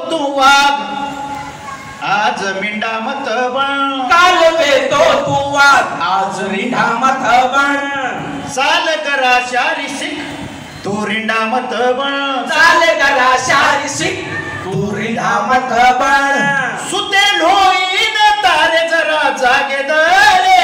तू वाघ आज मिंडा मत बन काल भेटो तू वाघ आज रिंडा मत बन साल करा शारी शिक तू रिंडा मत बन चाल करा शारी शिक तू रिंडा मत बन सुते लोईन तारे जरा जागे दरे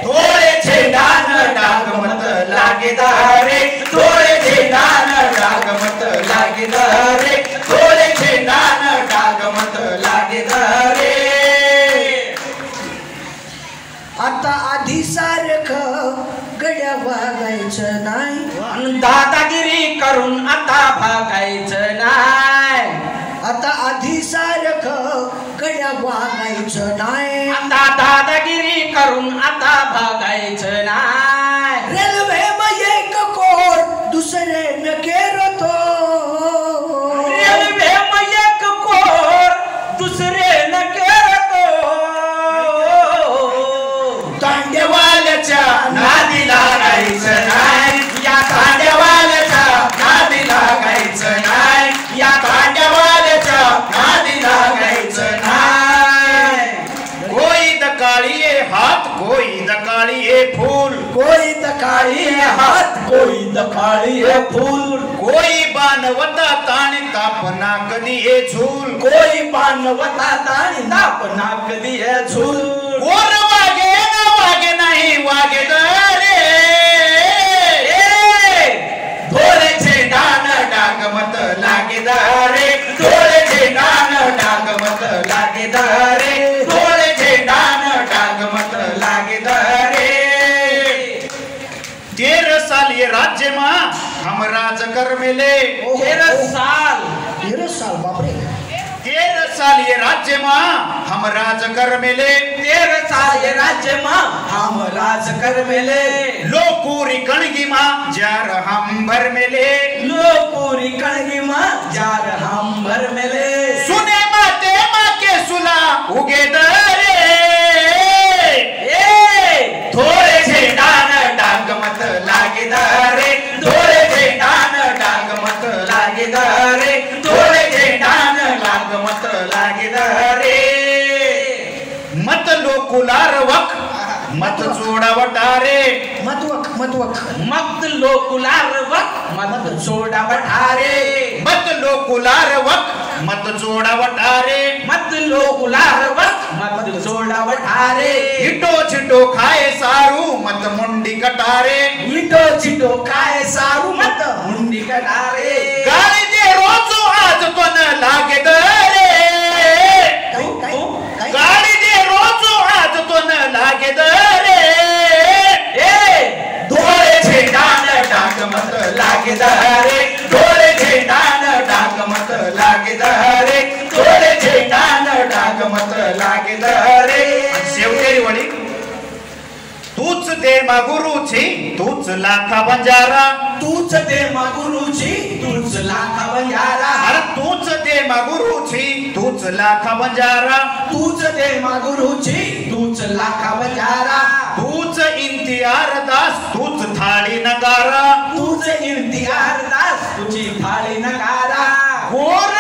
थोडे छेडान डाग मत लागे दारे थोडे छेडान डाग मत लागे दारे थोडे छेडान डाग मत लागे दारे आता आधी सारखं गड्या वागायचं नाही दादागिरी करून आता भागायचं नाही आता आधी सारखं गड्या वागायचं नाही आता दादागिरी करून आता भागायचं नाही रेल्वे मध्ये एक कोर दुसरे न केरतो रेल्वे एक कोर दुसरे न करतो तांडेवाल्याच्या नादी लागायचं नाही या तांड्यावाल्याच्या नादी लागायचं नाही या तांड्यावाल्याच्या नादी लागायचं नाही कोई दकाळिये हात कोई दकाळिये फूल कोई दकाळी हात कोई दकाळी फूल कोई बानवता ताणी तापना कधी ये झूल कोई पानवता ताणी दापना कधी झूल गोर वागे नाही वागे दरे थोडे छेडान डाग मत लागे दारे थोडे छेडान डाग मत लागे दारे थोडे छेडान डाग मत लागे दारे 13 साल ये राज्य मां हम राज कर मिले 13 साल 13 साल बापरे 13 साल ये राज्य मां हम राज कर मिले 13 साल ये राज्य मां हम राज कर मिले लोकूरी कणगी मां जार हम भर मिले लोपूरी कणगी मां जार हम भर मिले सुने माते मां के सुला उगे दरे थोडे छेडान डाग मत लागे दारे थोडे छेडान डाग मत लागे दारे थोडे छेडान डाग मत लागे दारे मत लोकुलार वक मत जोड़ा वटारे मतवक मत लोकुलार वक मत सोडा बठारे मत लोकुलार वक मत जोड़ा वटारे मत लोकुलार वक मत सोडा बठारे हिटो छिटो खाए सारू मत मुंडी कटारे इटो चिटो काय सारू मत मुंडी कटारे गाली दे रोजो आज तो न लागे दरे गाली दे रोजो आज तो न लागे दरे थोडे छेडान डाग मत लागे दारे थोडे छेडान डाग मत लागे दारे थोडे छेडान डाग मत लागे दारे शेवटेरी वडी तूच दे मा गुरुची तूच लाखा बंजारा तूच दे मा गुरुची तूच लाखा बंजारा अरे तूच दे मा गुरुची तूच लाखा बंजारा तूच दे मा गुरुची तूच लाखा बंजारा तूच इंतियार दास तूच थाळी नगारा तूच इम्तियार दास तुझी थाळी नगारा गोर